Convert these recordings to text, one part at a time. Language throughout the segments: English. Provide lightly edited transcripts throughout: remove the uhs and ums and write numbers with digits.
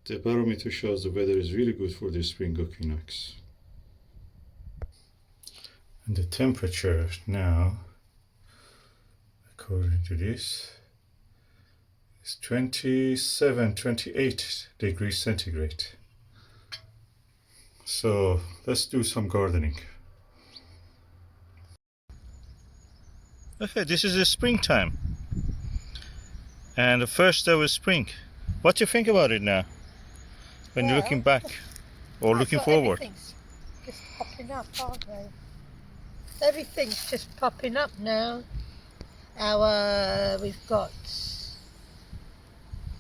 The barometer shows the weather is really good for the spring equinox. And the temperature now, according to this, is 27, 28 degrees centigrade. So let's do some gardening. Okay, this is the springtime. And the first day of spring. What do you think about it now? When you're looking back or looking forward? Everything's just popping up, aren't they? Everything's just popping up now. We've got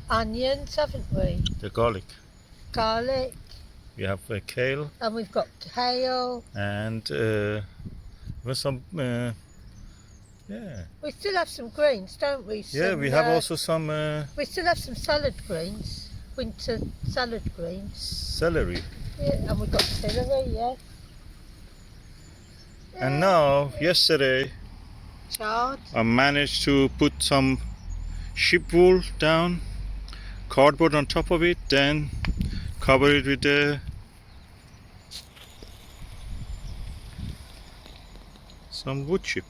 onions, haven't we? The garlic. Garlic. We have kale. And we've got kale. And with some, yeah. We still have some greens, don't we? Yeah, we have also some... we still have some salad greens, winter salad greens. Celery. Yeah, and we've got celery, yeah. And now, yesterday, chard. I managed to put some sheep wool down, cardboard on top of it, then cover it with some wood chip.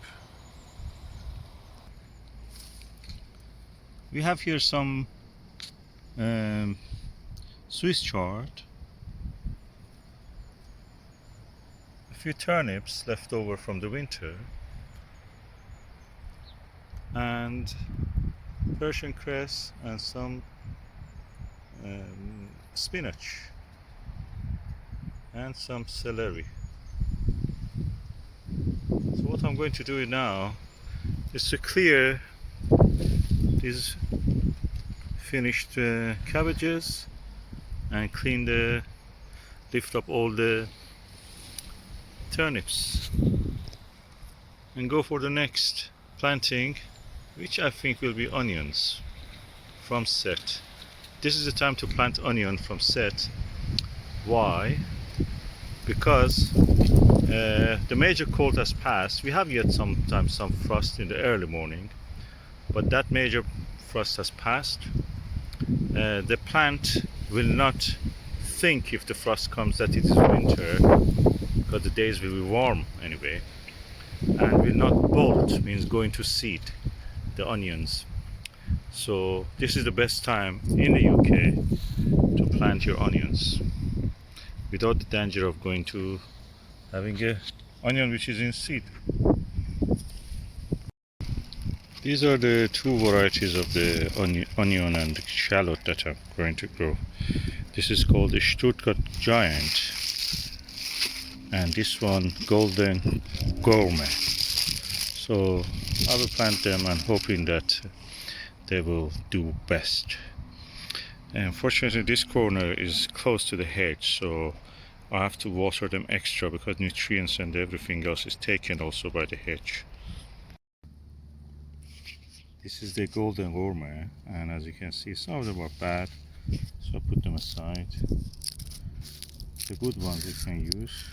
We have here some Swiss chard, a few turnips left over from the winter, and Persian cress and some spinach and some celery. So what I'm going to do now is to clear these finished cabbages and lift up all the turnips and go for the next planting, which I think will be onions from set. This is the time to plant onion from set. Why? Because the major cold has passed. We have yet sometimes some frost in the early morning, but that major frost has passed. The plant will not think, if the frost comes, that it is winter, because the days will be warm anyway, and will not bolt, means going to seed, the onions. So this is the best time in the UK to plant your onions without the danger of going to having a onion which is in seed. These are the two varieties of the onion and the shallot that I'm going to grow. This is called the Stuttgart Giant, and this one Golden Gourmet. So I will plant them and hoping that they will do best. Unfortunately, this corner is close to the hedge, so I have to water them extra because nutrients and everything else is taken also by the hedge. This is the Golden Gourmet, and as you can see, some of them are bad, so I put them aside. The good ones we can use.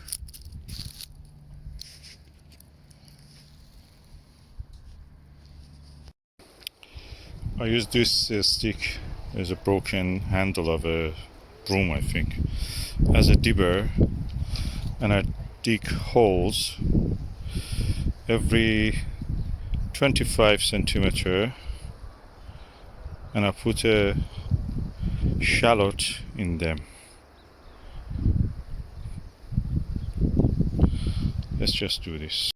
I use this stick as a broken handle of a broom, I think, as a dibber, and I dig holes every 25 centimeter, and I put a shallot in them. Let's just do this.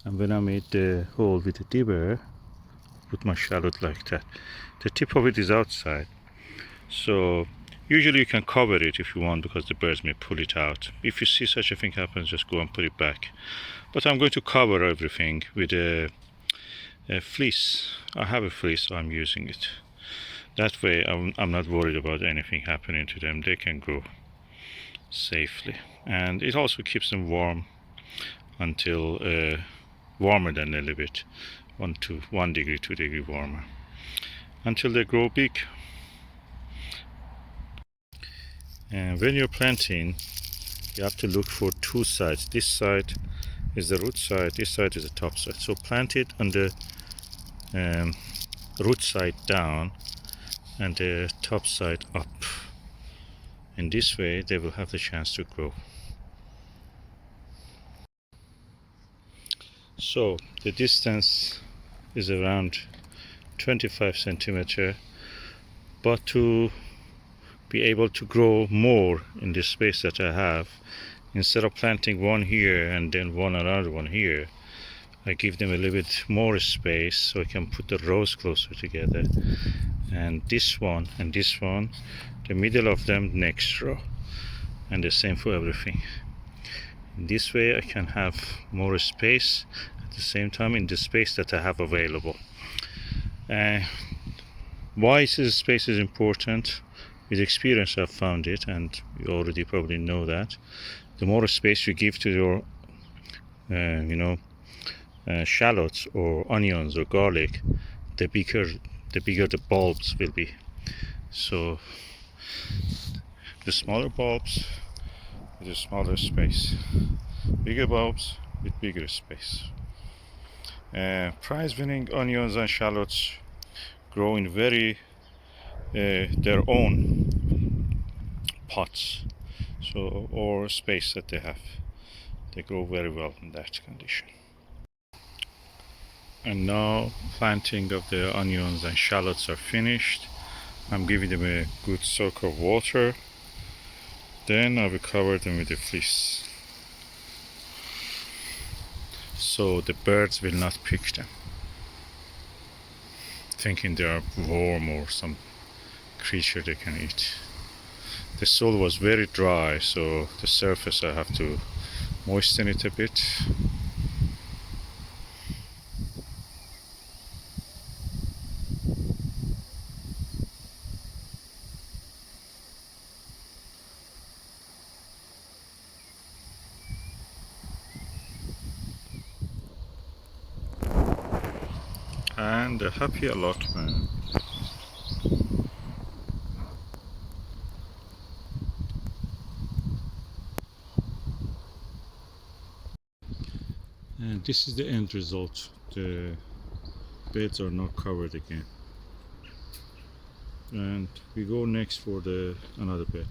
And when I made the hole with the dibber, put my shallot like that. The tip of it is outside, so usually you can cover it if you want, because the birds may pull it out. If you see such a thing happen, just go and put it back. But I'm going to cover everything with a fleece. I have a fleece, so I'm using it. That way I'm not worried about anything happening to them. They can grow safely, and it also keeps them warm until warmer than a little bit, 1 degree, 2 degree warmer, until they grow big. And when you're planting, you have to look for two sides. This side is the root side, this side is the top side. So plant it on the root side down, and the top side up. In this way they will have the chance to grow. So the distance is around 25 centimeter, but to be able to grow more in the space that I have, instead of planting one here and then another one here, I give them a little bit more space so I can put the rows closer together, and this one and this one, the middle of them next row, and the same for everything. In this way I can have more space at the same time in the space that I have available. Why this space is important? With experience I've found it, and you already probably know that the more space you give to your shallots or onions or garlic, the bigger the bulbs will be. So the smaller bulbs with a smaller space, bigger bulbs with bigger space. Prize winning onions and shallots grow in very their own pots, so or space that they have. They grow very well in that condition. And now planting of the onions and shallots are finished. I'm giving them a good soak of water. Then I will cover them with a fleece, so the birds will not pick them, thinking they are worm or some creature they can eat. The soil was very dry, so the surface I have to moisten it a bit. And a happy allotment. And this is the end result. The beds are not covered again. And we go next for another bed.